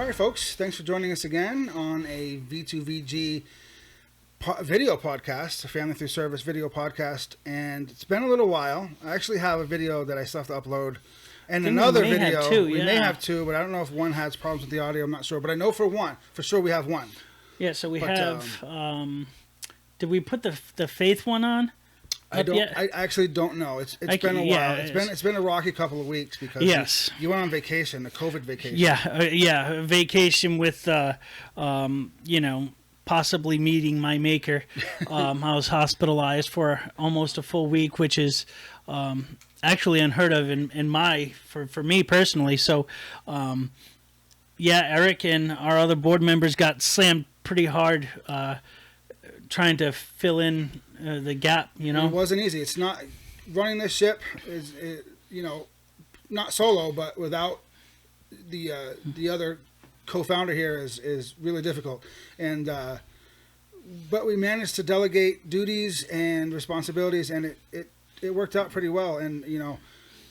right, folks. Thanks for joining us again on a V2VG video podcast, a Family Through Service video podcast. And it's been a little while. I actually have a video that I still have to upload. And another video. We may have two, but I don't know if one has problems with the audio. I'm not sure. But I know for sure we have one. Yeah, so we have... did we put the Faith one on? I actually don't know. It's been a while. Yeah, it's been a rocky couple of weeks because you went on vacation, a COVID vacation. Yeah, vacation with possibly meeting my maker. I was hospitalized for almost a full week, which is actually unheard of for me personally. So Eric and our other board members got slammed pretty hard trying to fill in the gap, It wasn't easy. It's not running this ship is not solo, but without the other co-founder here is really difficult. And but we managed to delegate duties and responsibilities, and it worked out pretty well. And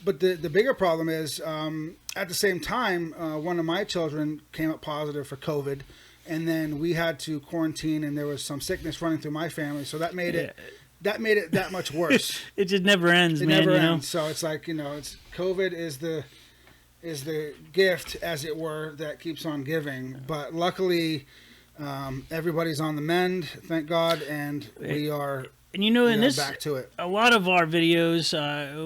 but the bigger problem is at the same time, one of my children came up positive for COVID. And then we had to quarantine, and there was some sickness running through my family, so that made it that much worse. It just never ends, man. It never ends. So it's like it's COVID is the gift, as it were, that keeps on giving. But luckily, everybody's on the mend, thank God, and we are. And in this, back to it. A lot of our videos,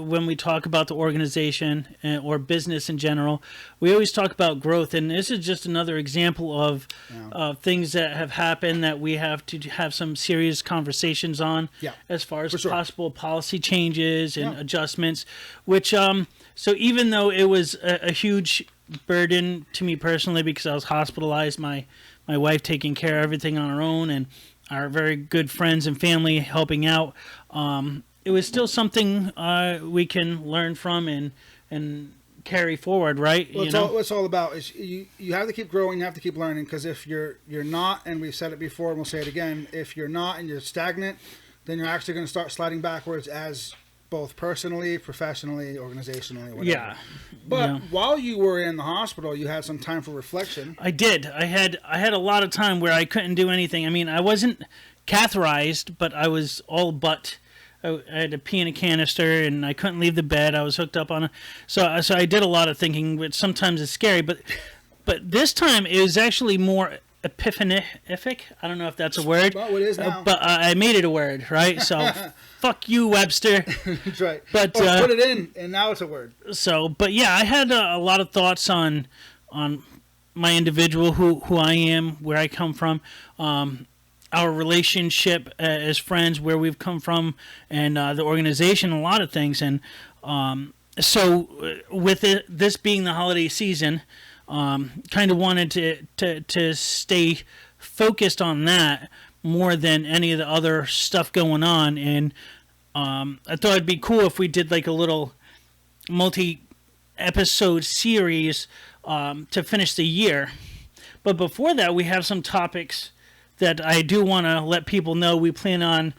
when we talk about the organization or business in general, we always talk about growth. And this is just another example of things that have happened that we have to have some serious conversations on as far as possible policy changes and adjustments, which, so even though it was a huge burden to me personally because I was hospitalized, my wife taking care of everything on her own, and our very good friends and family helping out. It was still something we can learn from and carry forward, right? Well, what it's all about is you have to keep growing, you have to keep learning, because if you're not, and we've said it before and we'll say it again, if you're not and you're stagnant, then you're actually going to start sliding backwards as both personally, professionally, organizationally, whatever. Yeah. But while you were in the hospital, you had some time for reflection. I did. I had a lot of time where I couldn't do anything. I mean, I wasn't catheterized, but I was all but. I had to pee in a canister, and I couldn't leave the bed. I was hooked up on so I did a lot of thinking, which sometimes is scary. But this time it was actually more epiphanific. I don't know if that's a word. Well, it is now. But I made it a word, right? So fuck you, Webster. That's right. But put it in, and now it's a word. So, but yeah, I had a lot of thoughts on my individual, who I am, where I come from, our relationship as friends, where we've come from, and the organization, a lot of things. And so with this being the holiday season, kind of wanted to stay focused on that more than any of the other stuff going on. And I thought it'd be cool if we did like a little multi-episode series to finish the year. But before that, we have some topics that I do want to let people know we plan on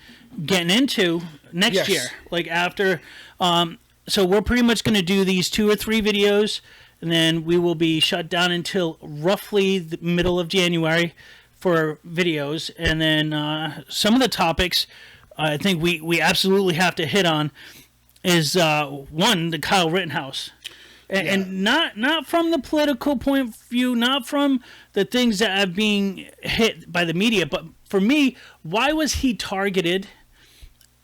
getting into next year. Like after, so we're pretty much going to do these 2 or 3 videos, and then we will be shut down until roughly the middle of January for videos. And then some of the topics I think we absolutely have to hit on is one, the Kyle Rittenhouse. And not from the political point of view, not from the things that are being hit by the media, but for me, why was he targeted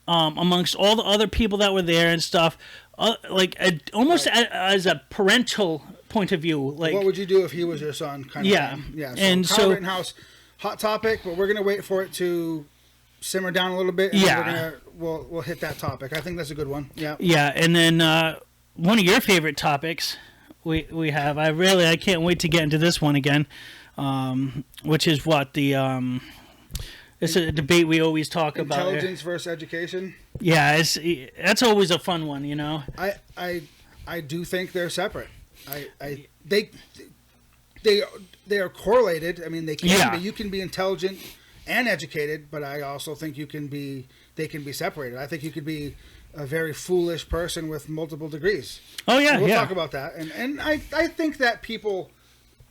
amongst all the other people that were there and stuff? Almost as a parental point of view. Like, what would you do if he was your son? Yeah. So Kyle Rittenhouse, hot topic, but we're going to wait for it to simmer down a little bit. And we'll hit that topic. I think that's a good one. Yeah. Yeah, and then one of your favorite topics we have. I can't wait to get into this one again, which is what the it's a debate we always talk about. Intelligence versus education. Yeah, that's always a fun one, I do think they're separate. They are correlated. I mean, they can be. You can be intelligent and educated, but I also think they can be separated. I think you could be a very foolish person with multiple degrees. Oh yeah, we'll talk about that. And I think that people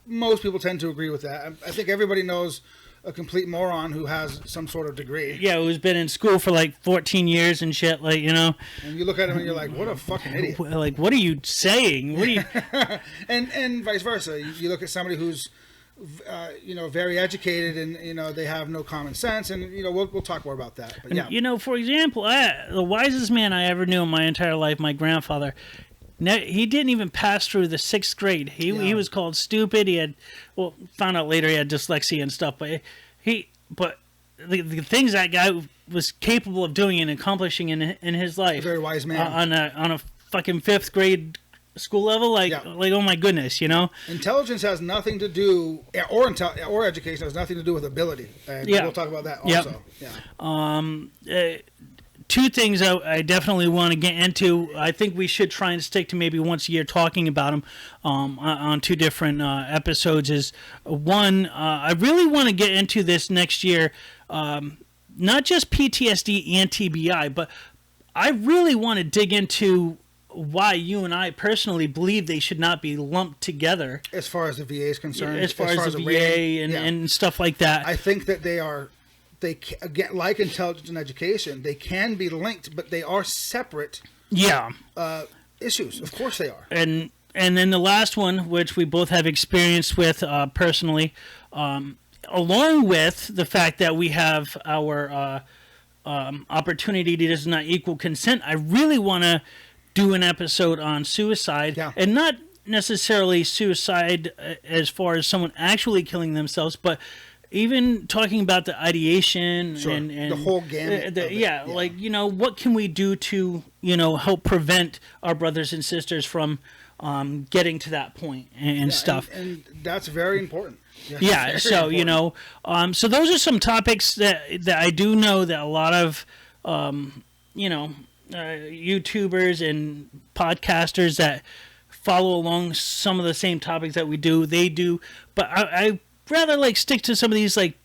most people tend to agree with that. I think everybody knows a complete moron who has some sort of degree. Yeah, who's been in school for like 14 years and shit, like, you know. And you look at him and you're like, what a fucking idiot. Like, what are you saying? What are you... and vice versa. You look at somebody who's, very educated and, they have no common sense. And, we'll talk more about that. But yeah. For example, the wisest man I ever knew in my entire life, my grandfather, he didn't even pass through the 6th grade. He was called stupid. He had, found out later he had dyslexia and stuff. But the things that guy was capable of doing and accomplishing in his life, a very wise man, on a fucking 5th grade school level, like oh my goodness, Intelligence has nothing to do, or education has nothing to do with ability. And we'll talk about that also. Yeah. 2 things I definitely want to get into. I think we should try and stick to maybe once a year talking about them on 2 different episodes. Is one, I really want to get into this next year, not just PTSD and TBI, but I really want to dig into why you and I personally believe they should not be lumped together. As far as the VA is concerned. As far as the VA and stuff like that. I think that they again, like intelligence and education, they can be linked, but they are separate issues. Of course they are. And then the last one, which we both have experience with personally, along with the fact that we have our opportunity does not equal consent, I really want to do an episode on suicide, and not necessarily suicide as far as someone actually killing themselves, but even talking about the ideation and the whole gamut. Like, what can we do to, help prevent our brothers and sisters from getting to that point and stuff. And that's very important. Yeah, so, important. So those are some topics that I do know that a lot of, YouTubers and podcasters that follow along some of the same topics that we do, they do. But I rather like stick to some of these, like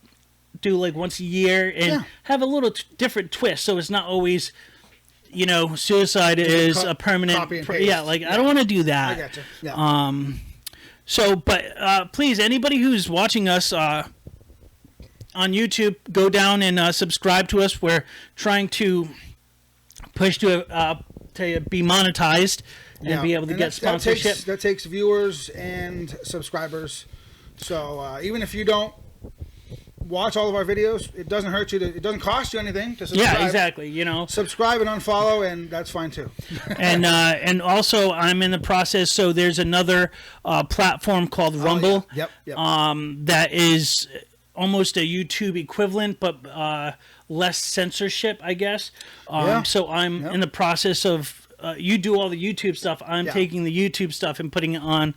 do like once a year and have a little different twist, so it's not always suicide is a permanent I don't want to do that. I gotcha. So but please, anybody who's watching us on YouTube, go down and subscribe to us. We're trying to push to be monetized and be able to get sponsorship. That takes viewers and subscribers. So even if you don't watch all of our videos, it doesn't hurt you. It doesn't cost you anything to subscribe. Yeah, exactly. Subscribe and unfollow, and that's fine too. and also, I'm in the process. So there's another platform called Rumble. Yep. That is almost a YouTube equivalent, but less censorship, I guess. So I'm in the process of. You do all the YouTube stuff. I'm taking the YouTube stuff and putting it on.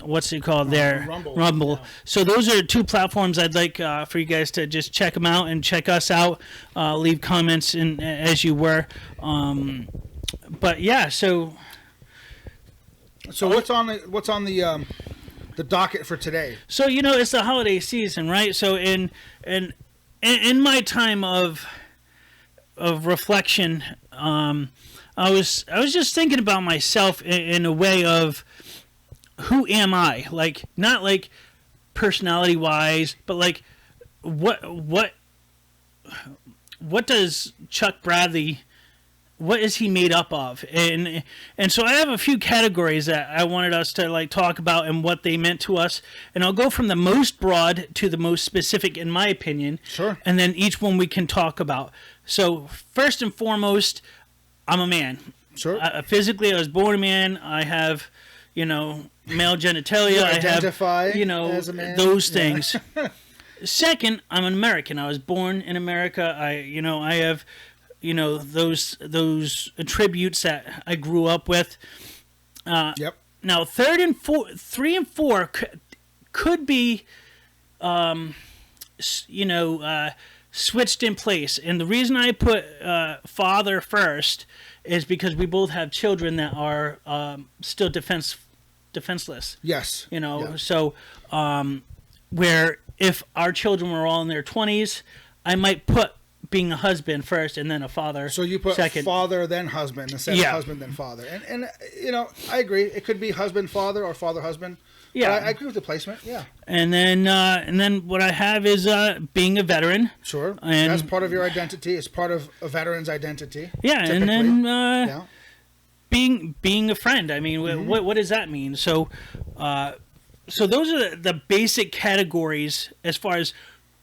What's it called there? Rumble. Yeah. So those are 2 platforms I'd like for you guys to just check them out and check us out. Leave comments as you were. But yeah, so what's on the docket for today? So it's the holiday season, right? So in my time of reflection, I was just thinking about myself in a way of, who am I? Like, not like personality wise, but like what does Chuck Bradley, what is he made up of? And so I have a few categories that I wanted us to like talk about and what they meant to us. And I'll go from the most broad to the most specific, in my opinion. Sure. And then each one we can talk about. So first and foremost, I'm a man. Sure. Physically, I was born a man. I have, male genitalia. You identify as a man. Those things. Second, I'm an American. I was born in America. I have, those attributes that I grew up with. Yep. Now, 3 and 4 could be, switched in place. And the reason I put father first is because we both have children that are still defenseless. Yes. So where if our children were all in their 20s, I might put being a husband first and then a father. So you put second. father then husband instead of husband then father. And I agree. It could be husband father or father husband. Yeah, But I agree with the placement. Yeah. And then what I have is being a veteran. Sure. And that's part of your identity. It's part of a veteran's identity. Yeah, typically. and then being a friend. I mean, what does that mean? So so those are the basic categories as far as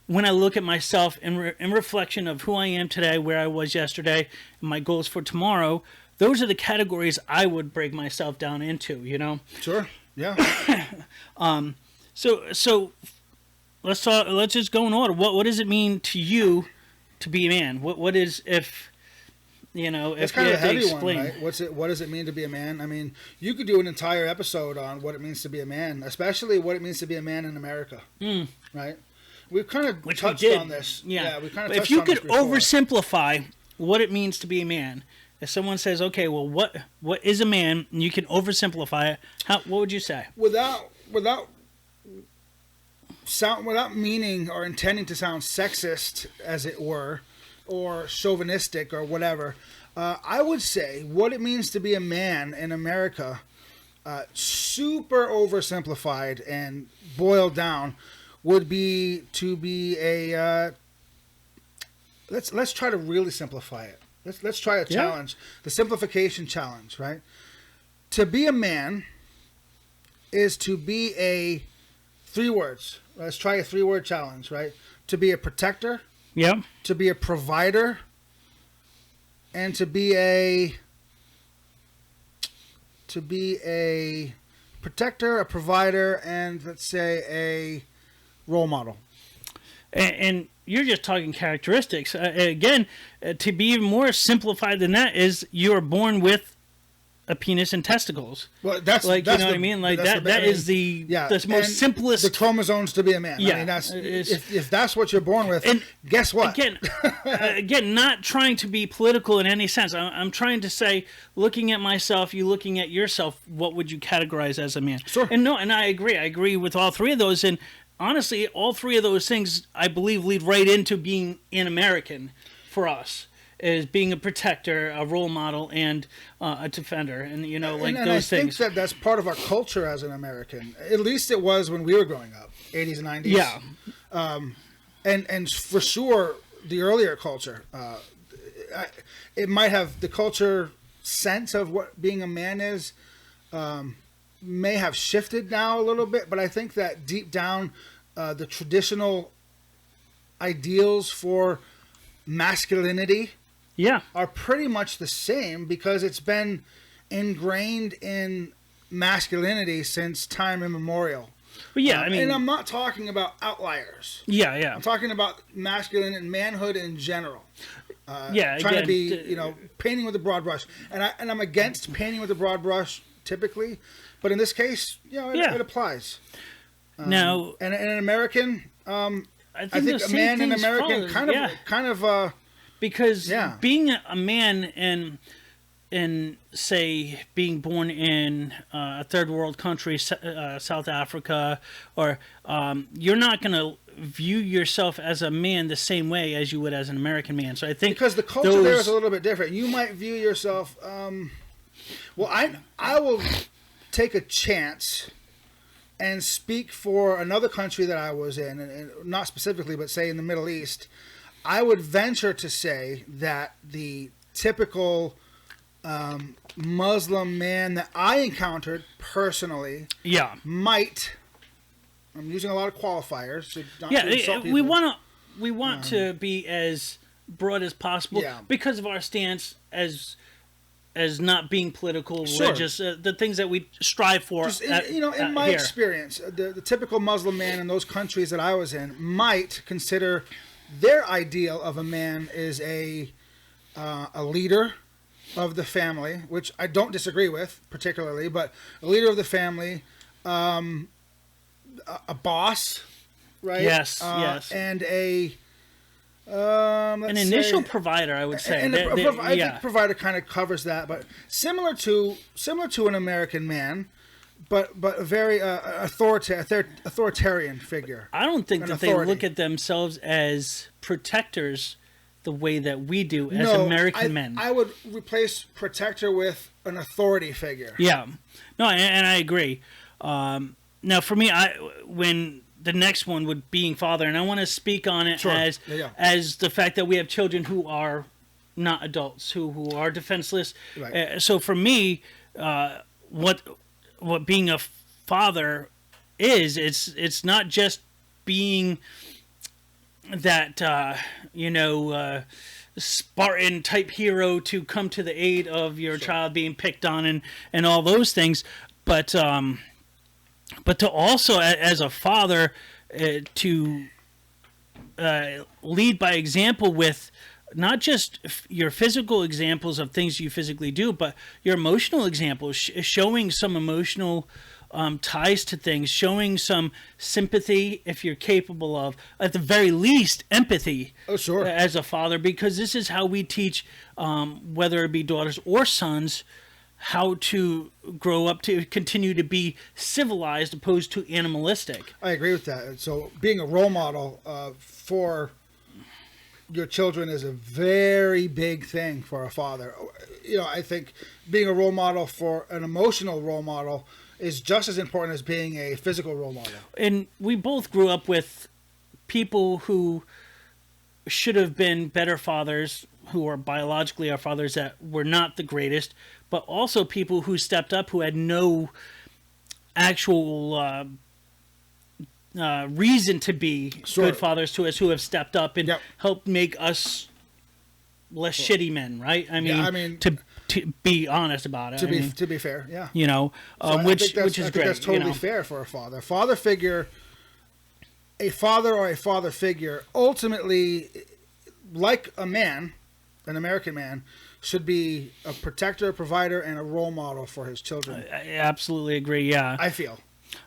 when I look at myself in reflection of who I am today, where I was yesterday, and my goals for tomorrow. Those are the categories I would break myself down into. Sure. Yeah. So let's talk. Let's just go in order. What does it mean to you to be a man? What is if It's kind of a heavy one, right? What does it mean to be a man? I mean, you could do an entire episode on what it means to be a man, especially what it means to be a man in America, right? We've kind of touched on this. Yeah, we kind of. If you could oversimplify what it means to be a man, if someone says, "Okay, well, what is a man?" and you can oversimplify it, what would you say? Without meaning or intending to sound sexist, as it were, or chauvinistic or whatever, I would say what it means to be a man in America, super oversimplified and boiled down, would be to be a. Let's try to really simplify it. Let's try a challenge, the simplification challenge, right? To be a man is to be a 3 words. Let's try a 3-word challenge, right? To be a protector. Yep. To be a provider, and to be a protector, a provider, and let's say a role model. And you're just talking characteristics. Again, to be even more simplified than that is you are born with a penis and testicles. Well, that's like that's you know what I mean. Like that is the most simplest. The chromosomes to be a man. Yeah, I mean, that's if that's what you're born with. And guess what? Again, not trying to be political in any sense. I'm trying to say, looking at myself, you looking at yourself. What would you categorize as a man? Sure. And I agree. I agree with all 3 of those. And honestly, all 3 of those things, I believe, lead right into being an American for us. Is being a protector, a role model, and a defender, and those things. I think that's part of our culture as an American. At least it was when we were growing up, 80s and 90s. Yeah. And for sure, the earlier culture, it might have the culture sense of what being a man is, may have shifted now a little bit, but I think that deep down, the traditional ideals for masculinity are pretty much the same because it's been ingrained in masculinity since time immemorial. But I mean, and I'm not talking about outliers. Yeah. I'm talking about masculine and manhood in general. Trying to be, painting with a broad brush, and I'm against painting with a broad brush typically, but in this case, it applies. Now, and an American, I think a man in American kind of. Because being a man in say being born in a third world country, South Africa, or you're not going to view yourself as a man the same way as you would as an American man. So I think because the culture there is a little bit different. You might view yourself. I will take a chance and speak for another country that I was in, and not specifically, but say in the Middle East. I would venture to say that the typical Muslim man that I encountered personally might. I'm using a lot of qualifiers. So not to insult people. We want to be as broad as possible because of our stance as not being political, religious, the things that we strive for. In my experience, the typical Muslim man in those countries that I was in might consider their ideal of a man is a leader of the family, which I don't disagree with particularly, but a leader of the family, a boss, right? Yes, and an initial provider, I would say. I think provider kind of covers that, but similar to an American man. But a very authoritarian figure. I don't think that they look at themselves as protectors the way that we do as American men. I would replace protector with an authority figure. Yeah, no, and I agree. Now, for me, when the next one would being father, and I want to speak on it as the fact that we have children who are not adults, who are defenseless. Right. So for me, what being a father is, it's not just being that Spartan type hero to come to the aid of your child being picked on and all those things, but to also as a father to lead by example with not just your physical examples of things you physically do, but your emotional examples, showing some emotional ties to things, showing some sympathy if you're capable of, at the very least, empathy. Oh, sure. As a father, because this is how we teach, whether it be daughters or sons, how to grow up to continue to be civilized opposed to animalistic. I agree with that. So being a role model for your children is a very big thing for a father. I think being a role model for an emotional role model is just as important as being a physical role model. And we both grew up with people who should have been better fathers, who are biologically our fathers, that were not the greatest, but also people who stepped up who had no actual reason to be good fathers to us, who have stepped up and helped make us less shitty men, right? I mean, to be honest about it. To be fair, yeah. Which is great. That's totally fair for a father. A father figure, a father or a father figure, ultimately, like a man, an American man, should be a protector, a provider, and a role model for his children. I absolutely agree. Yeah, I feel.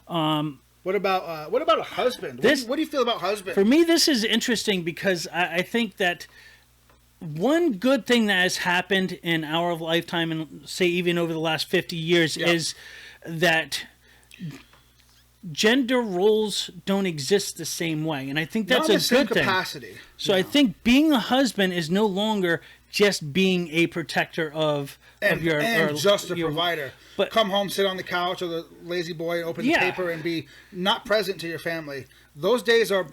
What about a husband? What do you feel about husband? For me, this is interesting because I think that one good thing that has happened in our lifetime, and say even over the last 50 years, is that gender roles don't exist the same way, and I think that's a good thing. Capacity. So I think being a husband is no longer just being a protector of your just a provider. But come home, sit on the couch or the lazy boy, open the paper, and be not present to your family. Those days are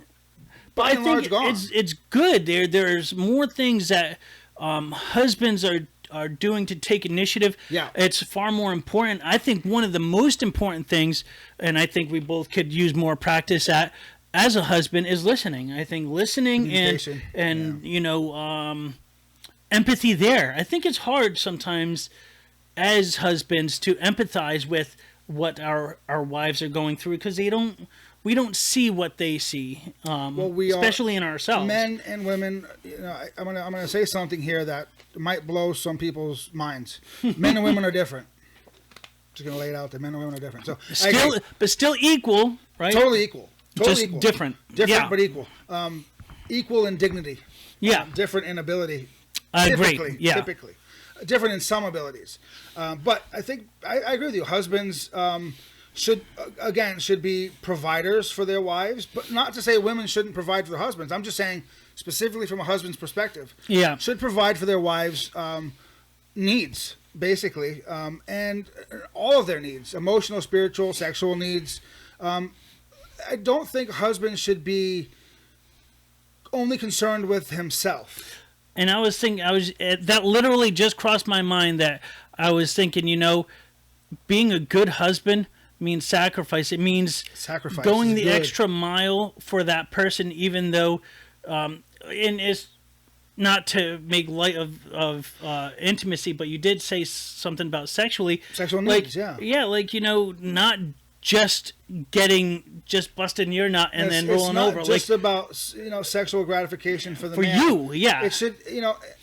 by and large gone. It's good. There's more things that husbands are doing to take initiative. Yeah. It's far more important. I think one of the most important things, and I think we both could use more practice at as a husband, is listening. I think listening and empathy there. I think it's hard sometimes as husbands to empathize with what our wives are going through, because we don't see what they see, especially in ourselves. Men and women, I'm gonna say something here that might blow some people's minds. Men and women are different. Just gonna lay it out there. Men and women are different. So still equal, right? Totally equal. Just equal. Different, but equal. Equal in dignity. Yeah. Different in ability. I agree. Yeah. Typically, different in some abilities. But I think I agree with you. Husbands should be providers for their wives, but not to say women shouldn't provide for their husbands. I'm just saying specifically from a husband's perspective. Yeah. Should provide for their wives' needs, basically, and all of their needs, emotional, spiritual, sexual needs. I don't think a husband should be only concerned with himself. And I was thinking, that literally just crossed my mind, that I was thinking, being a good husband means sacrifice. It means going the extra mile for that person, even though, and it's not to make light of intimacy, but you did say something about sexual needs, not just busting your nut and then rolling over. It's not just about sexual gratification for the man. You, yeah. It should,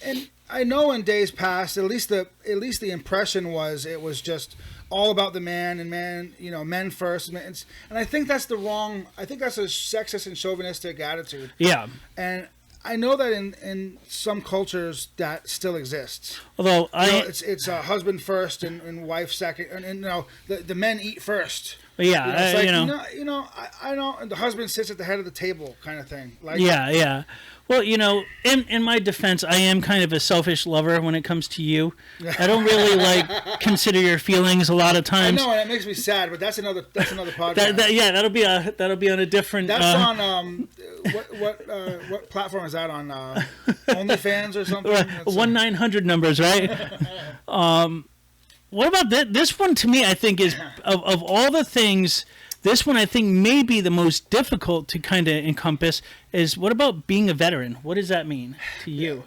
and I know in days past, at least the impression was it was just all about the man and men first, and I think that's I think that's a sexist and chauvinistic attitude. Yeah. And I know that in some cultures that still exists. Although it's husband first and wife second, and the men eat first. Yeah, I know the husband sits at the head of the table, kind of thing. Like, yeah. Well, in my defense, I am kind of a selfish lover when it comes to you. I don't really consider your feelings a lot of I times. know, and it makes me sad, but that's another podcast. Yeah, that'll be on a different. That's on what platform is that on? OnlyFans or something? 1-900 numbers, right? What about this one? To me, I think is of all the things. This one I think may be the most difficult to kind of encompass is what about being a veteran? What does that mean to you?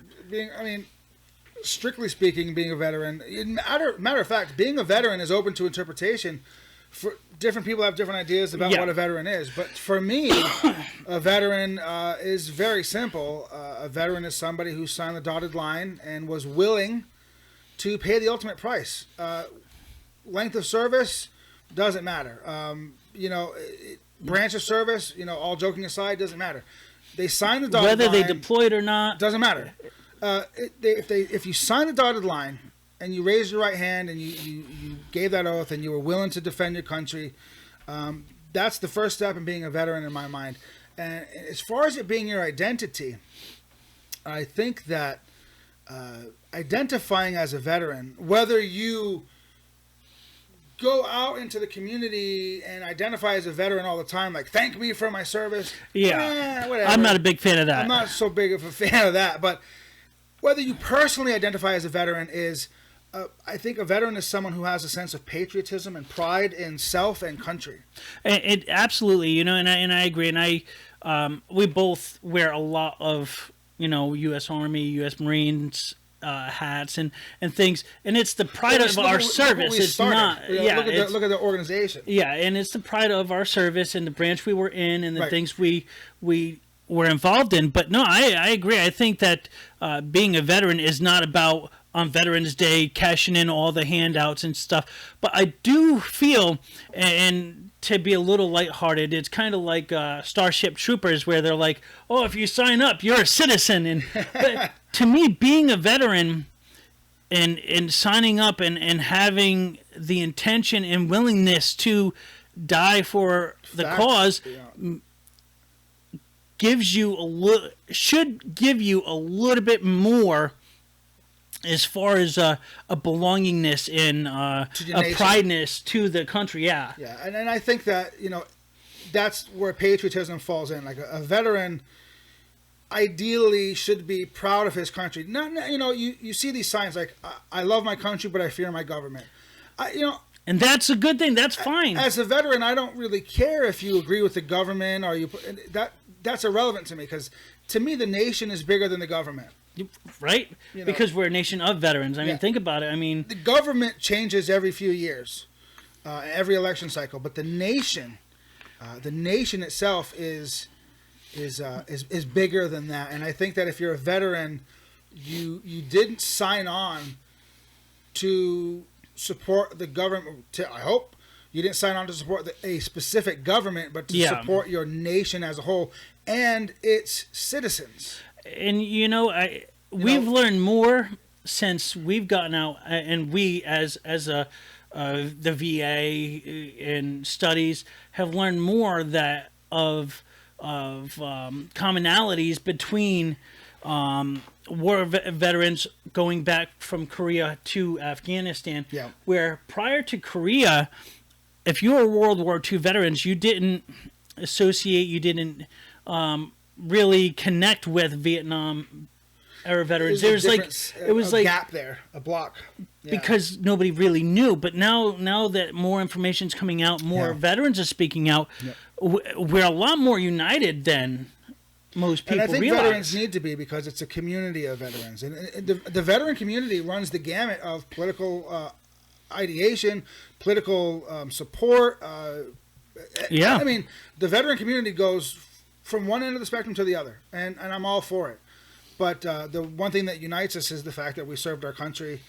Strictly speaking, being a veteran, matter of fact, being a veteran is open to interpretation. For different people have different ideas about what a veteran is. But for me, a veteran is very simple. A veteran is somebody who signed the dotted line and was willing to pay the ultimate price. Length of service doesn't matter. Branch of service, all joking aside, doesn't matter. They signed the dotted line. Whether they deployed or not. Doesn't matter. If you sign the dotted line and you raised your right hand and you gave that oath and you were willing to defend your country, that's the first step in being a veteran in my mind. And as far as it being your identity, I think that identifying as a veteran, whether you go out into the community and identify as a veteran all the time, like thank me for my service. Whatever. I'm not a big fan of that. I'm not so big of a fan of that. But whether you personally identify as a veteran is, I think a veteran is someone who has a sense of patriotism and pride in self and country. It absolutely, and I agree. And we both wear a lot of U.S. Army, U.S. Marines. Hats and things, and it's the pride of our service. It's not, look at the organization. Yeah, and it's the pride of our service and the branch we were in and the things we were involved in. But no, I agree. I think that being a veteran is not about on Veterans Day cashing in all the handouts and stuff. But I do feel, and to be a little lighthearted, it's kind of like Starship Troopers, where they're like, "Oh, if you sign up, you're a citizen." And but to me, being a veteran and signing up and having the intention and willingness to die for the cause should give you a little bit more as far as a belongingness and a prideness to the country. Yeah, and I think that that's where patriotism falls in. Like a veteran ideally should be proud of his country. You see these signs like I love my country, but I fear my government. And that's a good thing. That's fine. As a veteran, I don't really care if you agree with the government or that's irrelevant to me, because to me the nation is bigger than the government. Right? Because we're a nation of veterans. I mean, think about it. I mean, the government changes every few years, every election cycle, but the nation itself is bigger than that. And I think that if you're a veteran, you didn't sign on to support the government. I hope you didn't sign on to support a specific government, but to support your nation as a whole and its citizens. And we've learned more since we've gotten out, and we as the VA and studies have learned more of commonalities between war veterans going back from Korea to Afghanistan. Yeah. Where prior to Korea, if you were World War II veterans, you didn't associate, you didn't really connect with Vietnam era veterans. There was a gap there, a block, because nobody really knew. But now that more information's coming out, more veterans are speaking out. We're a lot more united than most people realize. And I think veterans need to be, because it's a community of veterans, and the veteran community runs the gamut of political ideation, political support. I mean, the veteran community goes from one end of the spectrum to the other, and I'm all for it. But the one thing that unites us is the fact that we served our country